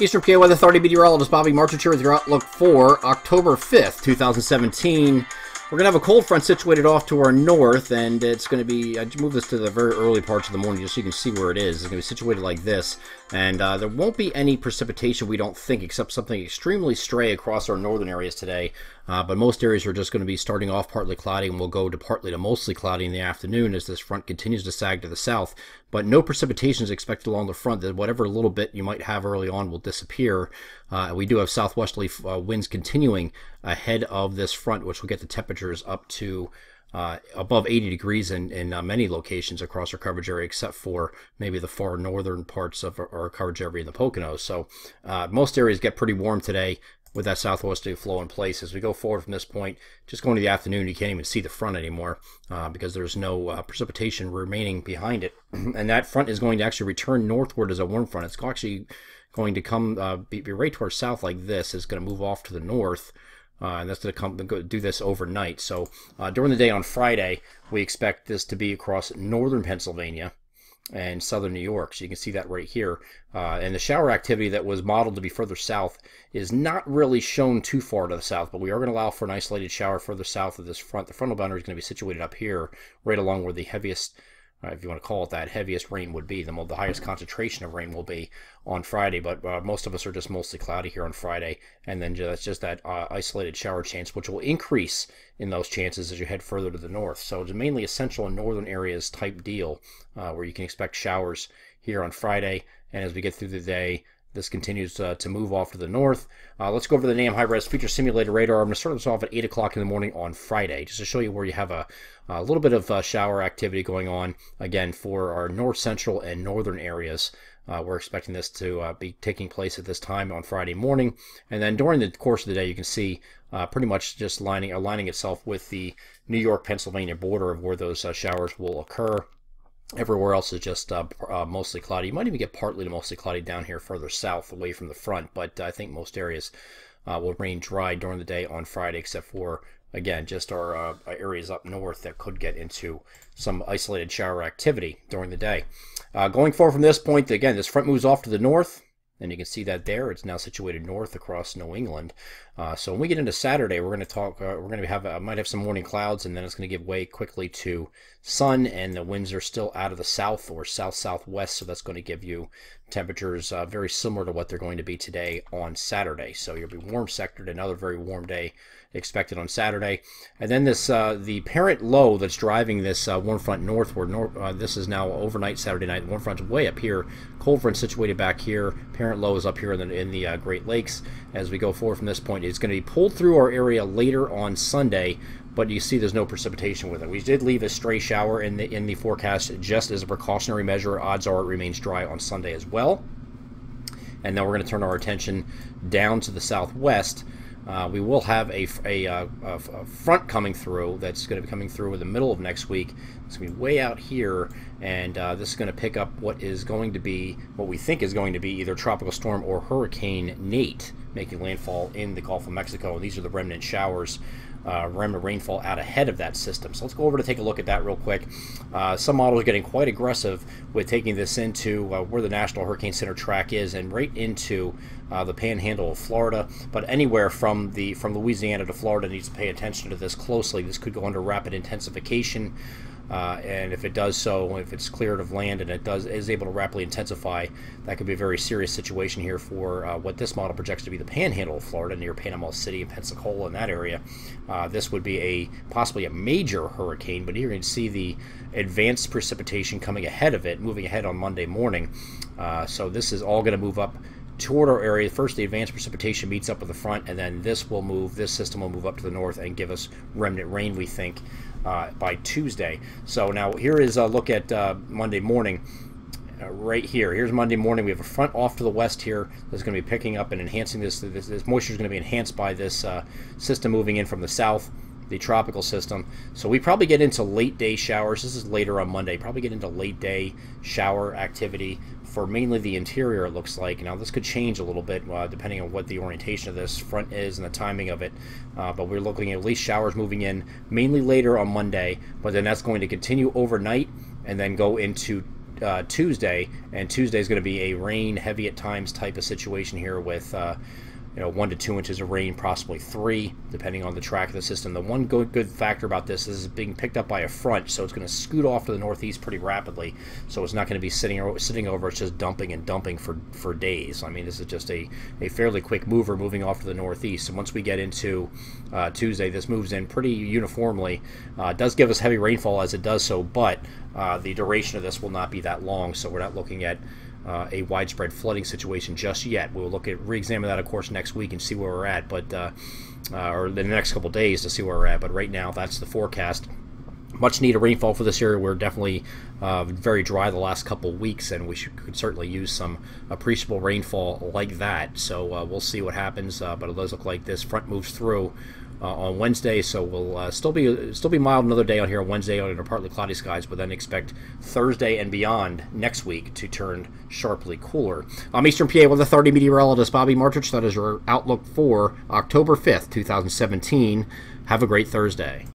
Eastern PA Weather Authority meteorologist Bobby Marchich here with your outlook for October 5th, 2017. We're going to have a cold front situated off to our north, and it's going to be, I move this to the very early parts of the morning just so you can see where it is. It's going to be situated like this, and there won't be any precipitation, we don't think, except something extremely stray across our northern areas today. But most areas are just going to be starting off partly cloudy, and we'll go to partly to mostly cloudy in the afternoon as this front continues to sag to the south. But no precipitation is expected along the front. That whatever little bit you might have early on will disappear. We do have southwesterly winds continuing ahead of this front, which will get the temperatures up to above 80 degrees in many locations across our coverage area, except for maybe the far northern parts of our coverage area in the Poconos. So most areas get pretty warm today with that southwesterly flow in place. As we go forward from this point, just going to the afternoon, you can't even see the front anymore because there's no precipitation remaining behind it. And that front is going to actually return northward as a warm front. It's actually going to come be right towards south like this. It's going to move off to the north. And that's going to do this overnight. So during the day on Friday, we expect this to be across northern Pennsylvania and southern New York. So you can see that right here. And the shower activity that was modeled to be further south is not really shown too far to the south, but we are going to allow for an isolated shower further south of this front. The frontal boundary is going to be situated up here, right along where the heaviest, if you want to call it that, heaviest rain would be. The highest concentration of rain will be on Friday, but most of us are just mostly cloudy here on Friday, and then that's just that isolated shower chance, which will increase in those chances as you head further to the north. So it's mainly a central and northern areas type deal where you can expect showers here on Friday, and as we get through the day, this continues to move off to the north. Let's go over the NAM high-res future simulated radar. I'm going to start this off at 8 o'clock in the morning on Friday, just to show you where you have a little bit of shower activity going on, again, for our north central and northern areas. We're expecting this to be taking place at this time on Friday morning. And then during the course of the day, you can see pretty much just aligning itself with the New York-Pennsylvania border of where those showers will occur. Everywhere else is just mostly cloudy. You might even get partly to mostly cloudy down here further south away from the front, but I think most areas will remain dry during the day on Friday, except for, again, just our areas up north that could get into some isolated shower activity during the day. Going forward from this point, again, this front moves off to the north, and you can see that there. It's now situated north across New England. So when we get into Saturday, we're going to talk. We're going to have might have some morning clouds, and then it's going to give way quickly to sun, and the winds are still out of the south or south-southwest. So that's going to give you temperatures very similar to what they're going to be today on Saturday. So you'll be warm sectored, another very warm day expected on Saturday. And then this the parent low that's driving this warm front northward. This is now overnight Saturday night. The warm front's way up here. Cold front situated back here. Parent low is up here in the Great Lakes. As we go forward from this point, it's going to be pulled through our area later on Sunday, but you see there's no precipitation with it. We did leave a stray shower in the forecast just as a precautionary measure. Odds are it remains dry on Sunday as well. And then we're going to turn our attention down to the southwest. We will have a front coming through that's going to be coming through in the middle of next week. It's going to be way out here, and this is going to pick up what is going to be, what we think is going to be either Tropical Storm or Hurricane Nate making landfall in the Gulf of Mexico. And these are the remnant showers, remnant rainfall out ahead of that system. So let's go over to take a look at that real quick. Some models are getting quite aggressive with taking this into where the National Hurricane Center track is and right into the panhandle of Florida. But anywhere from Louisiana to Florida needs to pay attention to this closely. This could go under rapid intensification. And if it does so, if it's cleared of land and is able to rapidly intensify, that could be a very serious situation here for what this model projects to be the panhandle of Florida near Panama City and Pensacola in that area. This would be possibly a major hurricane, but here you can see the advanced precipitation coming ahead of it, moving ahead on Monday morning. So this is all going to move up toward our area. First, the advanced precipitation meets up with the front, and then this system will move up to the north and give us remnant rain, we think, by Tuesday. So now here is a look at Monday morning. Right here. Here's Monday morning. We have a front off to the west here that's going to be picking up and enhancing this. This moisture is going to be enhanced by this system moving in from the south, the tropical system. So we probably get into late day showers. This is later on Monday. Probably get into late day shower activity for mainly the interior, it looks like. Now this could change a little bit depending on what the orientation of this front is and the timing of it. But we're looking at least showers moving in mainly later on Monday, but then that's going to continue overnight and then go into Tuesday, and Tuesday is going to be a rain heavy at times type of situation here with 1 to 2 inches of rain, possibly 3, depending on the track of the system. The one good factor about this is being picked up by a front, so it's going to scoot off to the northeast pretty rapidly. So it's not going to be sitting over. It's just dumping and dumping for days. I mean, this is just a fairly quick mover moving off to the northeast. And once we get into Tuesday, this moves in pretty uniformly. It does give us heavy rainfall as it does so, but the duration of this will not be that long, so we're not looking at a widespread flooding situation just yet. We'll re-examine that, of course, next week and see where we're at, but or in the next couple days to see where we're at. But right now, that's the forecast. Much needed rainfall for this area. We're definitely very dry the last couple weeks, and we could certainly use some appreciable rainfall like that. So we'll see what happens. But it does look like this front moves through on Wednesday, so we'll still be mild another day on here on Wednesday under partly cloudy skies, but then expect Thursday and beyond next week to turn sharply cooler. I'm Eastern PA with a 30 meteorologist Bobby Martich. That is your outlook for October 5th, 2017. Have a great Thursday.